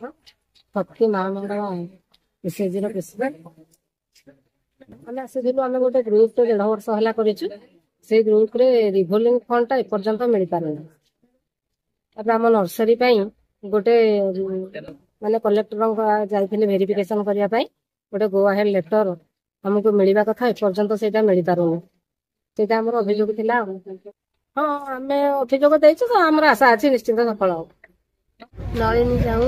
ଶକ୍ତି ମା ମଙ୍ଗଳ ଏସ୍ଏଚ୍ଜିର ପ୍ରେସିଡେଣ୍ଟ। ଆମେ ଆସିଥିଲୁ, ଆମେ ଗୋଟେ ଗ୍ରୁପ୍ରେ 1.5 ବର୍ଷ ହେଲା କରିଛୁ। ସେଇ ଗ୍ରୁପ୍ରେ ରିଭଲ୍ଭିଂ ଫଣ୍ଡଟା ଏପର୍ଯ୍ୟନ୍ତ ମିଳିପାରୁନି। ତାପରେ ଆମ ନର୍ସରୀ ପାଇଁ ଗୋଟେ ମାନେ କଲେକ୍ଟରଙ୍କ ଯାଇଥିଲେ ଭେରିଫିକେସନ କରିବା ପାଇଁ, ଗୋଟେ ଗୋ ଆହେଡ୍ ଲେଟର ଆମକୁ ମିଳିବା କଥା, ଏପର୍ଯ୍ୟନ୍ତ ସେଇଟା ମିଳିପାରୁନି। ସେଇଟା ଆମର ଅଭିଯୋଗ ଥିଲା। ହଁ, ଆମେ ଅଭିଯୋଗ ଦେଇଛୁ ତ, ଆମର ଆଶା ଅଛି ନିଶ୍ଚିନ୍ତ ସଫଳ ହବ। ନଳିନୀ ସାହୁ,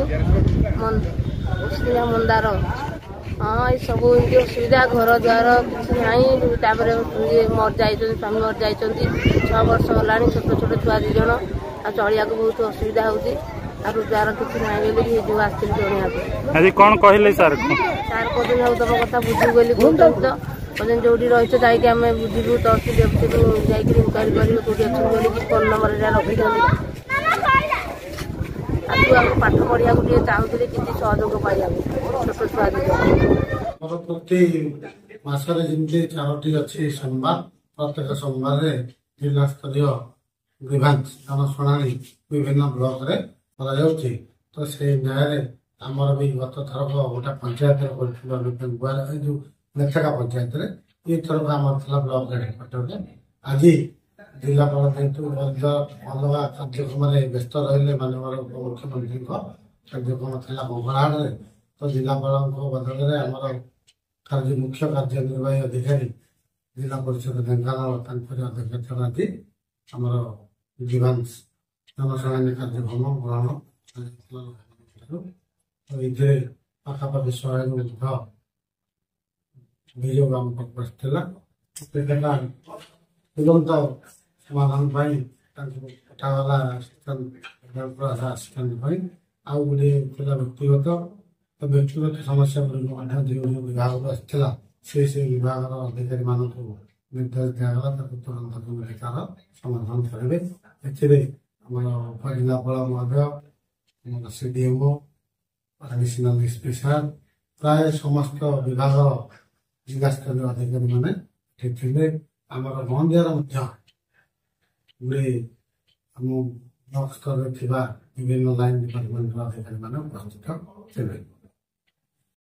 ଉଷ୍ମିଳା ମନ୍ଦାର। ହଁ, ଏ ସବୁ ଏମିତି ଅସୁବିଧା, ଘର ଦ୍ୱାର କିଛି ନାହିଁ। ତାପରେ ମରିଯାଇଛନ୍ତି, ସ୍ୱାମୀ ମରିଯାଇଛନ୍ତି, 6 ବର୍ଷ ହେଲାଣି, ଛୋଟ ଛୋଟ ଛୁଆ 2 ଜଣ। ଆଉ ଚଳିବାକୁ ବହୁତ ଅସୁବିଧା ହଉଛି। ଆଉ ରୋଜଗାର କିଛି ନାହିଁ ବୋଲି ଏ ଯୋଉ ଆସିଥିଲି ଜଣେଇବାକୁ। ଆଜି କ'ଣ କହିଲେ ସାର୍? ସାର୍ କହୁଛନ୍ତି ଆଉ ତମ କଥା ବୁଝିବୁ ବୋଲି କହୁଛନ୍ତି ତ। କହୁଛନ୍ତି ଯୋଉଠି ରହିଛ ଯାଇକି ଆମେ ବୁଝିବୁ, ତହସିଲ ଅଫିସରୁ ଯାଇକି ଇନକ୍ୱାରି କରିବୁ କୋଉଠି ଅଛନ୍ତି ବୋଲିକି ଫୋନ୍ ନମ୍ବର ଏଇଟା ରଖିଛନ୍ତି। ତାକୁ ଆମେ ପାଠ ପଢିବାକୁ ଟିକେ ଚାହୁଁଥିଲେ କିଛି ସହଯୋଗ ପାଇବାକୁ, ଛୋଟ ଛୁଆ 2 ଜଣ। ମୋର ପ୍ରତି ମାସରେ ଯେମିତି 4ଟି ଅଛି ସୋମବାର, ପ୍ରତ୍ୟେକ ସୋମବାରରେ ଜିଲ୍ଲାସ୍ତରୀୟ ଗ୍ରିଭାନ୍ସ ଜନଶୁଣାଣି ବିଭିନ୍ନ ବ୍ଲକରେ କରାଯାଉଛି। ତ ସେଇ ନ୍ୟାୟରେ ଆମର ବି ଗତ ଥରକ ଗୋଟେ ପଞ୍ଚାୟତରେ କରିଥିଲୁ, ଏ ଯୋଉ ଲେଖାକା ପଞ୍ଚାୟତରେ। ଏଇଥରକ ଆମର ଥିଲା ବ୍ଲକ ହେଡକ୍ୱାର୍ଟରରେ। ଆଜି ଜିଲ୍ଲାପାଳ ଯେହେତୁ ଅଲଗା କାର୍ଯ୍ୟକ୍ରମରେ ବ୍ୟସ୍ତ ରହିଲେ, ମାନ୍ୟବର ଉପମୁଖ୍ୟମନ୍ତ୍ରୀଙ୍କ କାର୍ଯ୍ୟକ୍ରମ ଥିଲା ମଙ୍ଗଳାହାଟରେ, ତ ଜିଲ୍ଲାପାଳଙ୍କ ବଦଳରେ ଆମର ମୁଖ୍ୟ କାର୍ଯ୍ୟନିର୍ବାହୀ ଅଧିକାରୀ ଜିଲ୍ଲା ପରିଷଦ ଢେଙ୍କାନାଳ ତାଙ୍କରି ଅଧ୍ୟକ୍ଷତାରେ ଆଜି ଆମର ଗ୍ରିଭାନ୍ସ ଜନଶୁଣାଣି କାର୍ଯ୍ୟକ୍ରମ ଗ୍ରହଣ ଏଥିରେ ପାଖାପାଖି 100ରୁ ମଧ୍ୟ ଅଭିଯୋଗ ଆମ ପାଖକୁ ଆସିଥିଲା। ତୁରନ୍ତ ସମାଧାନ ପାଇଁ ତାଙ୍କୁ ପଠାଗଲା ଆସିଷ୍ଟାଣ୍ଟ ପାଇଁ। ଆଉ ଗୁଡ଼ିଏ ଥିଲା ବ୍ୟକ୍ତିଗତ ସମସ୍ୟା ଗୁଡ଼ିକ ମଧ୍ୟ ଯେଉଁ ବିଭାଗରୁ ଆସିଥିଲା, ସେ ବିଭାଗର ଅଧିକାରୀମାନଙ୍କୁ ନିର୍ଦ୍ଦେଶ ଦିଆଗଲା ତାକୁ ତୁରନ୍ତ ତାର ସମାଧାନ କରିବେ। ଏଥିରେ ଆମର ଉପଜିଲ୍ଲାପାଳ ମହୋଦୟ, ଆମର CDMO, ଆଡିସନାଲ SP ସାର୍, ପ୍ରାୟ ସମସ୍ତ ବିଭାଗର ଜିଲ୍ଲାସ୍ତରୀୟ ଅଧିକାରୀମାନେ ଏଠି ଥିଲେ। ଆମର ଗଞ୍ଜାର ମଧ୍ୟ ଗୁଡ଼ିଏ ଆମ ବ୍ଲକ ସ୍ତରରେ ଥିବା ବିଭିନ୍ନ ଲାଇନ୍ ଡିପାର୍ଟମେଣ୍ଟର ଅଧିକାରୀମାନେ ଉପସ୍ଥିତ ଥିଲେ।